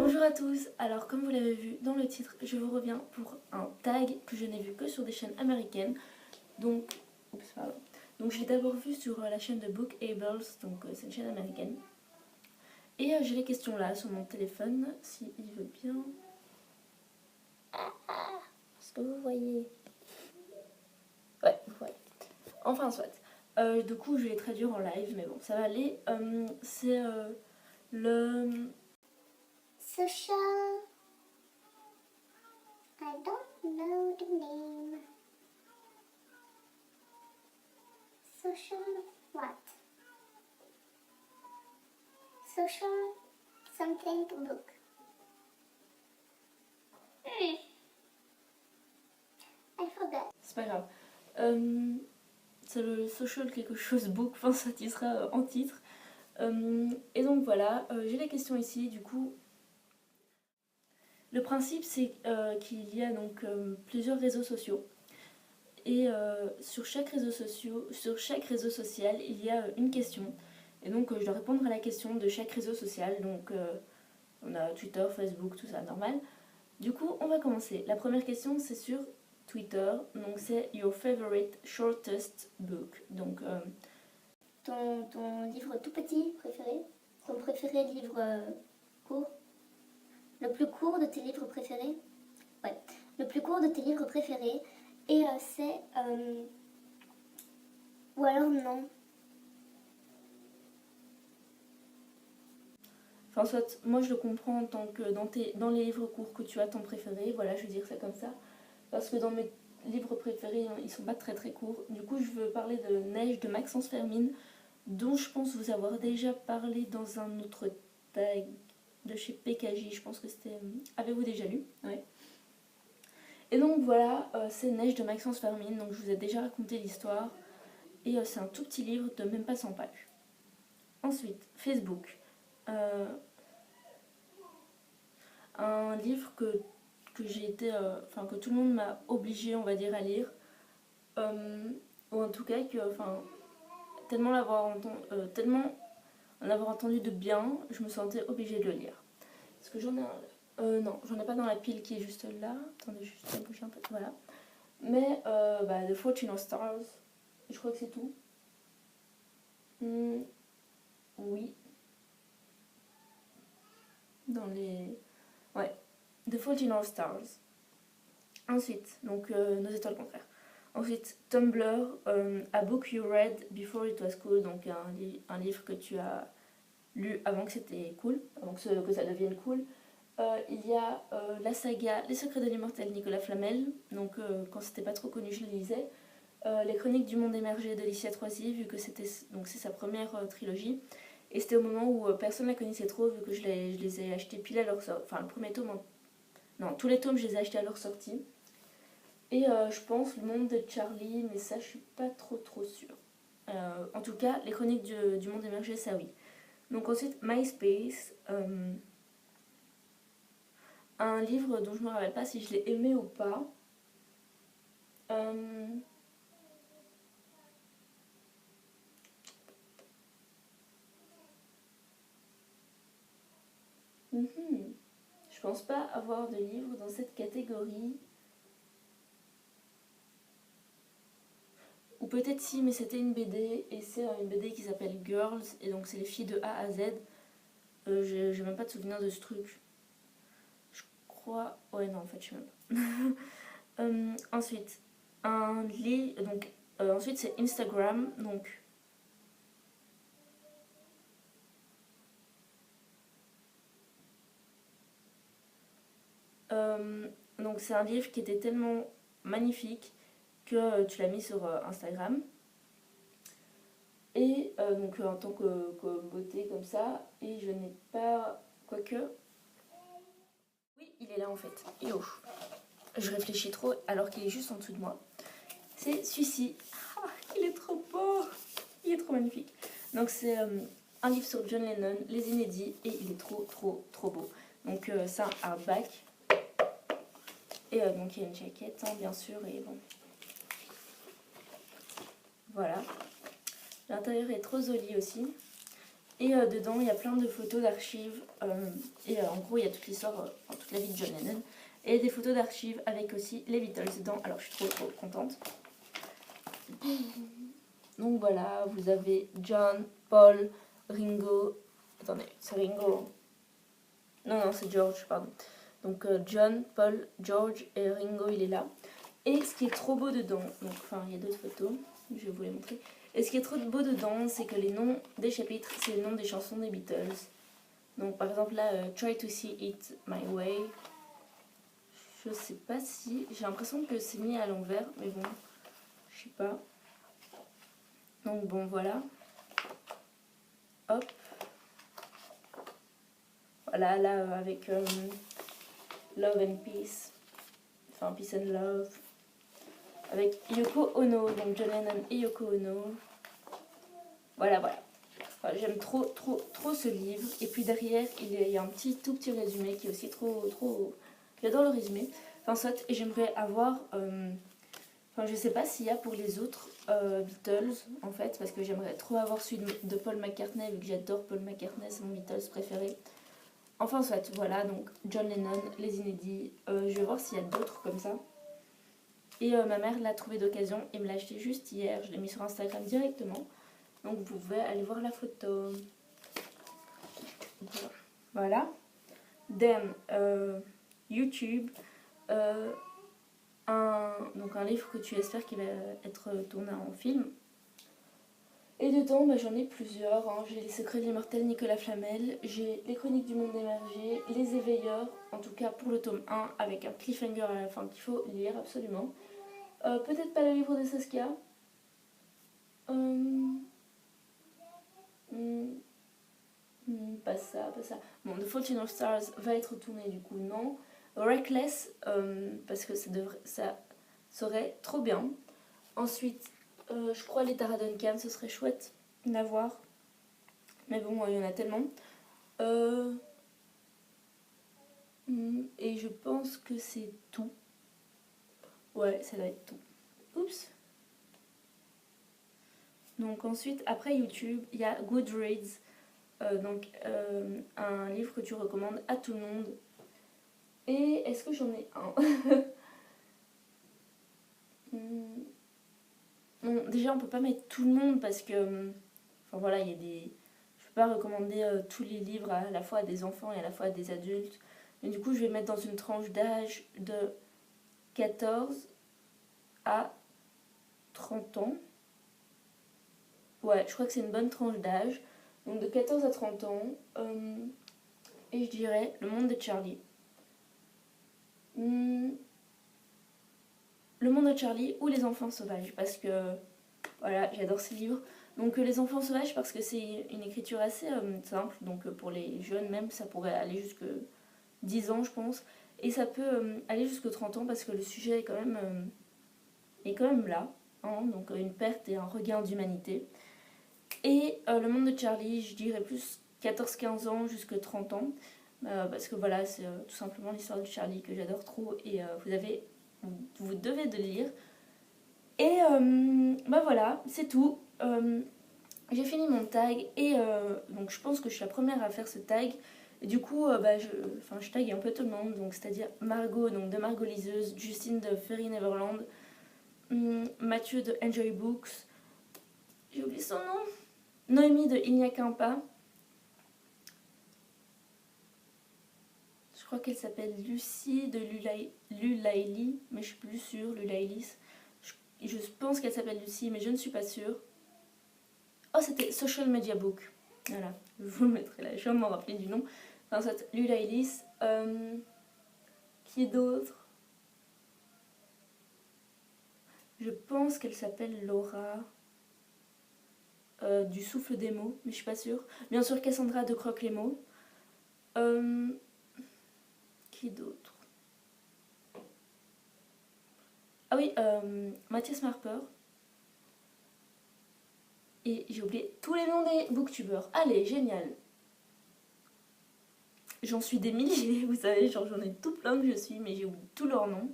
Bonjour à tous, alors comme vous l'avez vu dans le titre, je vous reviens pour un tag que je n'ai vu que sur des chaînes américaines. Donc, je l'ai d'abord vu sur la chaîne de Bookables, donc c'est une chaîne américaine. Et j'ai les questions là sur mon téléphone, si il veut bien. Est-ce que vous voyez? Ouais, vous voyez. Enfin soit. Du coup je vais les traduire en live, mais bon, ça va aller. C'est le... Social. I don't know the name. Social what? Social something book. I forgot. C'est pas grave. C'est le social quelque chose book, enfin ça y sera en titre. Et donc voilà, j'ai les questions ici, du coup. Le principe c'est qu'il y a donc plusieurs réseaux sociaux. Et sur chaque réseau social, il y a une question. Et donc je dois répondre à la question de chaque réseau social. Donc on a Twitter, Facebook, tout ça, normal. Du coup, on va commencer. La première question, c'est sur Twitter. Donc c'est Your favorite shortest book. Donc Ton livre tout petit préféré? Ton préféré livre court? Le plus court de tes livres préférés? Ouais, le plus court de tes livres préférés. Et c'est... Ou alors non. Enfin, soit, moi je le comprends en tant que dans les livres courts que tu as ton préféré, voilà, je vais dire ça comme ça. Parce que dans mes livres préférés, ils sont pas très très courts. Du coup, je veux parler de Neige de Maxence Fermine, dont je pense vous avoir déjà parlé dans un autre tag de chez PKJ. Je pense que c'était... Avez-vous déjà lu? Ouais. Et donc voilà, c'est Neige de Maxence Fermine, donc je vous ai déjà raconté l'histoire. Et c'est un tout petit livre de même pas 100 pages. Ensuite, Facebook. Un livre que j'ai été, que tout le monde m'a obligé, on va dire, à lire, ou en tout cas que, tellement en avoir entendu de bien, je me sentais obligée de le lire. Est-ce que j'en ai un? Non, j'en ai pas dans la pile qui est juste là. Attendez, juste à bouger un peu, voilà. Mais The Fortune of Stars, je crois que c'est tout. Oui. Dans les... Ouais. The Fault in Our Stars. Ensuite, donc Nos étoiles contraires. Ensuite, Tumblr, A Book You Read Before It Was Cool, donc un livre que tu as lu avant que c'était cool, avant que ça devienne cool. Il y a la saga Les Secrets de l'immortel Nicolas Flamel, donc quand c'était pas trop connu, je le lisais. Les Chroniques du monde émergé d'Alicia Troisi, vu que c'est sa première trilogie. Et c'était au moment où personne ne la connaissait trop, vu que je les ai achetés pile à leur sortie. Enfin, le premier tome, non, tous les tomes, je les ai achetés à leur sortie. Et je pense Le Monde de Charlie, mais ça, je suis pas trop sûre. En tout cas, Les Chroniques du monde émergé, ça oui. Donc ensuite, MySpace. Un livre dont je me rappelle pas si je l'ai aimé ou pas. Je pense pas avoir de livre dans cette catégorie. Ou peut-être si, mais c'était une BD, et c'est une BD qui s'appelle Girls, et donc c'est les filles de A à Z. J'ai même pas de souvenir de ce truc. Je crois... Ouais, non, en fait, je sais même pas. Ensuite, ensuite, c'est Instagram, donc... donc c'est un livre qui était tellement magnifique que tu l'as mis sur Instagram. Et donc en tant que beauté comme ça, et je n'ai pas... Quoique... Oui, il est là en fait. Et oh, je réfléchis trop alors qu'il est juste en dessous de moi. C'est celui-ci. Ah, il est trop beau. Il est trop magnifique. Donc c'est un livre sur John Lennon, les inédits, et il est trop beau. Donc c'est un hardback. Et donc il y a une jaquette, hein, bien sûr, et bon. Voilà. L'intérieur est trop joli aussi. Et dedans, il y a plein de photos d'archives. Et en gros, il y a toute l'histoire, toute la vie de John Lennon. Et des photos d'archives avec aussi les Beatles dedans. Alors, je suis trop contente. Donc voilà, vous avez John, Paul, Ringo. Attendez, c'est Ringo. Non, c'est George, pardon. Donc John, Paul, George et Ringo, il est là. Et ce qui est trop beau dedans, donc enfin il y a d'autres photos, je vais vous les montrer. Et ce qui est trop beau dedans, c'est que les noms des chapitres, c'est les noms des chansons des Beatles. Donc par exemple là, Try to See It My Way. Je sais pas si, j'ai l'impression que c'est mis à l'envers, mais bon, je sais pas. Donc bon voilà. Hop. Voilà, là avec Love and Peace. Enfin Peace and Love. Avec Yoko Ono, donc John Lennon et Yoko Ono. Voilà. Enfin, j'aime trop ce livre. Et puis derrière, il y a un tout petit résumé qui est aussi trop... J'adore le résumé. Enfin, soit, et j'aimerais avoir... Enfin, je sais pas s'il y a pour les autres Beatles, en fait, parce que j'aimerais trop avoir celui de Paul McCartney, vu que j'adore Paul McCartney, c'est mon Beatles préféré. Enfin, soit, voilà, donc John Lennon, les inédits. Je vais voir s'il y a d'autres comme ça. Et ma mère l'a trouvé d'occasion et me l'a acheté juste hier. Je l'ai mis sur Instagram directement. Donc vous pouvez aller voir la photo. Voilà. Then, YouTube. Donc un livre que tu espères qu'il va être tourné en film. Et dedans, j'en ai plusieurs. Hein. J'ai Les Secrets de l'immortel Nicolas Flamel. J'ai Les Chroniques du monde émergé. Les Éveilleurs. En tout cas pour le tome 1 avec un cliffhanger à la fin qu'il faut lire absolument. Peut-être pas le livre de Saskia. Pas ça. Bon, The Fault in Our Stars va être tourné du coup, non. Reckless, parce que ça serait trop bien. Ensuite, je crois les Tara Duncan, ce serait chouette d'avoir. Mais bon, il y en a tellement. Et je pense que c'est tout. Ouais, ça doit être tout. Oups. Donc ensuite, après YouTube, il y a Goodreads. Donc un livre que tu recommandes à tout le monde. Et est-ce que j'en ai un? Bon, déjà on peut pas mettre tout le monde parce que enfin voilà, il y a des, je peux pas recommander tous les livres à la fois à des enfants et à la fois à des adultes. Mais du coup, je vais mettre dans une tranche d'âge de 14 à 30 ans. Ouais, je crois que c'est une bonne tranche d'âge. Donc de 14 à 30 ans. Et je dirais Le Monde de Charlie. Le Monde de Charlie ou Les Enfants Sauvages. Parce que, voilà, j'adore ces livres. Donc Les Enfants Sauvages parce que c'est une écriture assez simple. Donc pour les jeunes même, ça pourrait aller jusque 10 ans, je pense. Et ça peut aller jusque 30 ans parce que le sujet est quand même là. Hein, donc une perte et un regain d'humanité. Et Le Monde de Charlie, je dirais plus 14-15 ans jusque 30 ans. Parce que voilà, c'est tout simplement l'histoire de Charlie que j'adore trop. Et vous devez de le lire. Et voilà, c'est tout. J'ai fini mon tag. Et donc je pense que je suis la première à faire ce tag. Et du coup, je tague un peu tout le monde. Donc c'est-à-dire Margot, donc de Margot Liseuse, Justine de Fairy Neverland, Mathieu de Enjoy Books. J'ai oublié son nom. Noémie de Il n'y a qu'un pas. Je crois qu'elle s'appelle Lucie de Lulaili, mais je suis plus sûre, Lulailis. Je pense qu'elle s'appelle Lucie, mais je ne suis pas sûre. Oh, c'était Social Media Book. Voilà, je vous le mettrai là, je viens de m'en rappeler du nom. Enfin, c'est Lulailis. Qui d'autre? Je pense qu'elle s'appelle Laura. Du souffle des mots, mais je suis pas sûre. Bien sûr, Cassandra de Croque les mots. Qui d'autre? Ah oui, Mathias Marper. Et j'ai oublié tous les noms des booktubeurs. Allez, génial. J'en suis des milliers, vous savez, genre j'en ai tout plein que je suis, mais j'ai oublié tous leurs noms.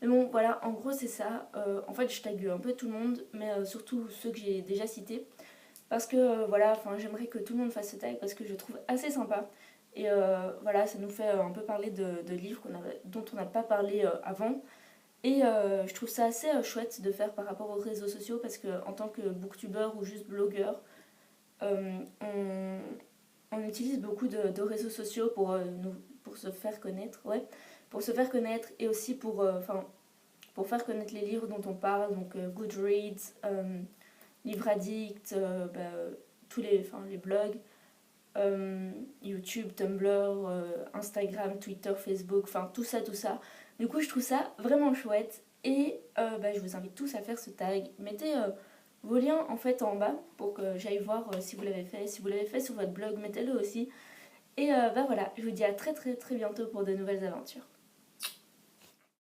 Mais bon, voilà, en gros, c'est ça. En fait, je tague un peu tout le monde, mais surtout ceux que j'ai déjà cités. Parce que voilà, j'aimerais que tout le monde fasse ce tag parce que je le trouve assez sympa. Et voilà, ça nous fait un peu parler de livres dont on n'a pas parlé avant. Et je trouve ça assez chouette de faire par rapport aux réseaux sociaux parce que en tant que booktubeur ou juste blogueur, on, on utilise beaucoup de réseaux sociaux pour se faire connaître, ouais, pour se faire connaître et aussi pour faire connaître les livres dont on parle, donc Goodreads, Livre Addict, les blogs, YouTube, Tumblr, Instagram, Twitter, Facebook, enfin tout ça, tout ça. Du coup, je trouve ça vraiment chouette et je vous invite tous à faire ce tag. Mettez vos liens en fait en bas pour que j'aille voir si vous l'avez fait. Si vous l'avez fait sur votre blog, mettez-le aussi. Et voilà, je vous dis à très très très bientôt pour de nouvelles aventures.